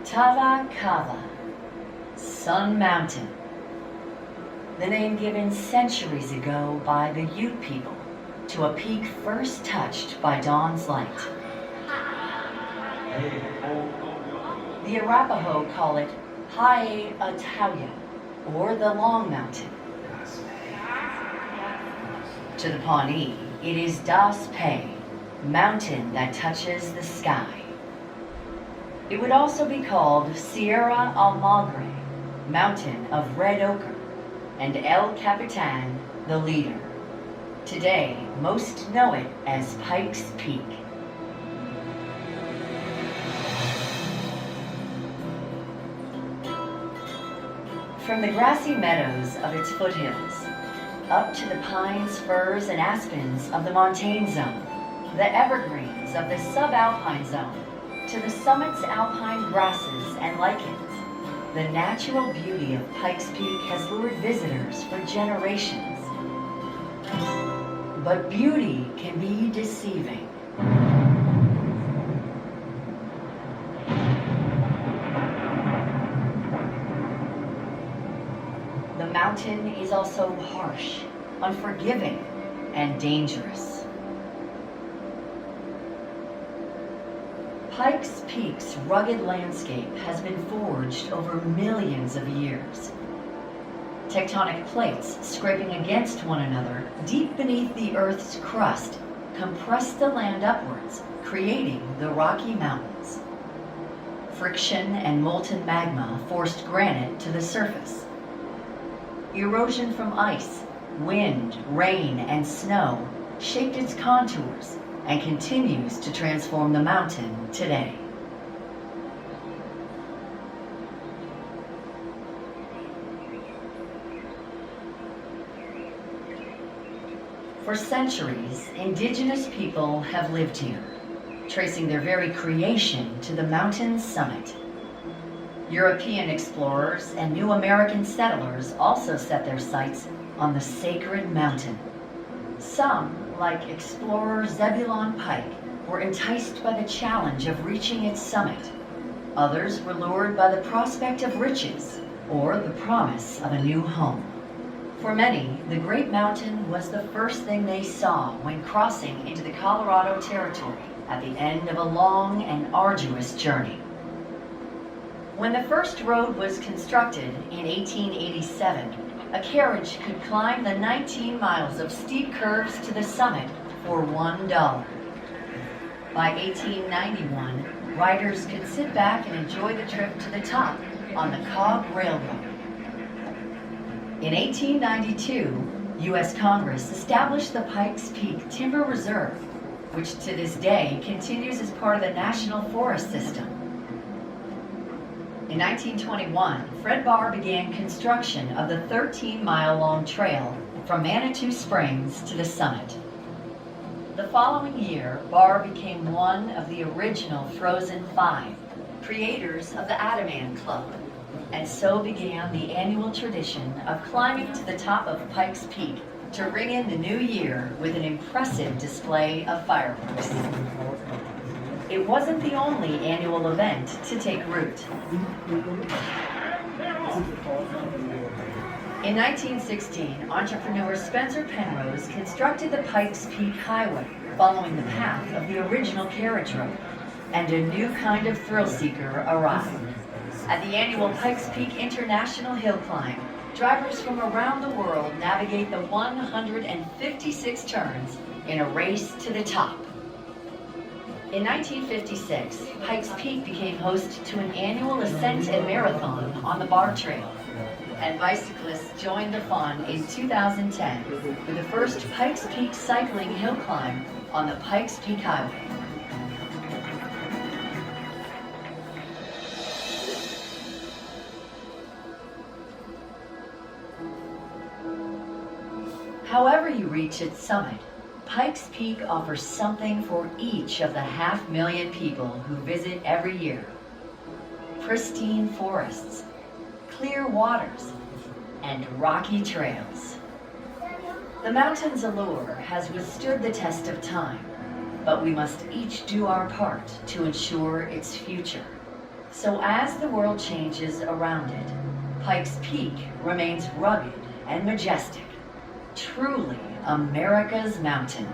Tava, Sun Mountain. The name given centuries ago by the Ute people to a peak first touched by dawn's light. The Arapaho call it Atauya, or the Long Mountain. To the Pawnee, it is Das Pei, mountain that touches the sky. It would also be called Sierra Almagre, mountain of red ochre, and El Capitan, the leader. Today, most know it as Pikes Peak. From the grassy meadows of its foothills, up to the pines, firs, and aspens of the montane zone, the evergreens of the subalpine zone, to the summit's alpine grasses and lichens, the natural beauty of Pikes Peak has lured visitors for generations. But beauty can be deceiving. The mountain is also harsh, unforgiving, and dangerous. Pikes Peak's rugged landscape has been forged over millions of years. Tectonic plates scraping against one another deep beneath the Earth's crust compress the land upwards, creating the Rocky Mountains. Friction and molten magma forced granite to the surface. Erosion from ice, wind, rain, and snow shaped its contours and continues to transform the mountain today. For centuries, indigenous people have lived here, tracing their very creation to the mountain's summit. European explorers and new American settlers also set their sights on the sacred mountain. Some, like explorer Zebulon Pike, were enticed by the challenge of reaching its summit. Others were lured by the prospect of riches or the promise of a new home. For many, the Great Mountain was the first thing they saw when crossing into the Colorado Territory at the end of a long and arduous journey. When the first road was constructed in 1887, a carriage could climb the 19 miles of steep curves to the summit for $1. By 1891, riders could sit back and enjoy the trip to the top on the Cog Railroad. In 1892, U.S. Congress established the Pikes Peak Timber Reserve, which to this day continues as part of the National Forest System. In 1921, Fred Barr began construction of the 13-mile-long trail from Manitou Springs to the summit. The following year, Barr became one of the original Frozen Five, creators of the Ataman Club, and so began the annual tradition of climbing to the top of Pikes Peak to ring in the new year with an impressive display of fireworks. It wasn't the only annual event to take root. In 1916, entrepreneur Spencer Penrose constructed the Pikes Peak Highway, following the path of the original carriage road, and a new kind of thrill-seeker arrived. At the annual Pikes Peak International Hill Climb, drivers from around the world navigate the 156 turns in a race to the top. In 1956, Pikes Peak became host to an annual ascent and marathon on the Bar Trail, and bicyclists joined the fun in 2010 with the first Pikes Peak cycling hill climb on the Pikes Peak Highway. However you reach its summit, Pikes Peak offers something for each of the 500,000 people who visit every year. Pristine forests, clear waters, and rocky trails. The mountain's allure has withstood the test of time, but we must each do our part to ensure its future. So as the world changes around it, Pikes Peak remains rugged and majestic, truly America's mountain.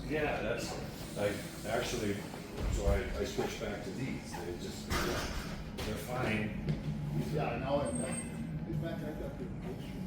Yeah, that's, I actually, so I switched back to these, they just, they're fine. Yeah, I know, and in fact, I got the picture.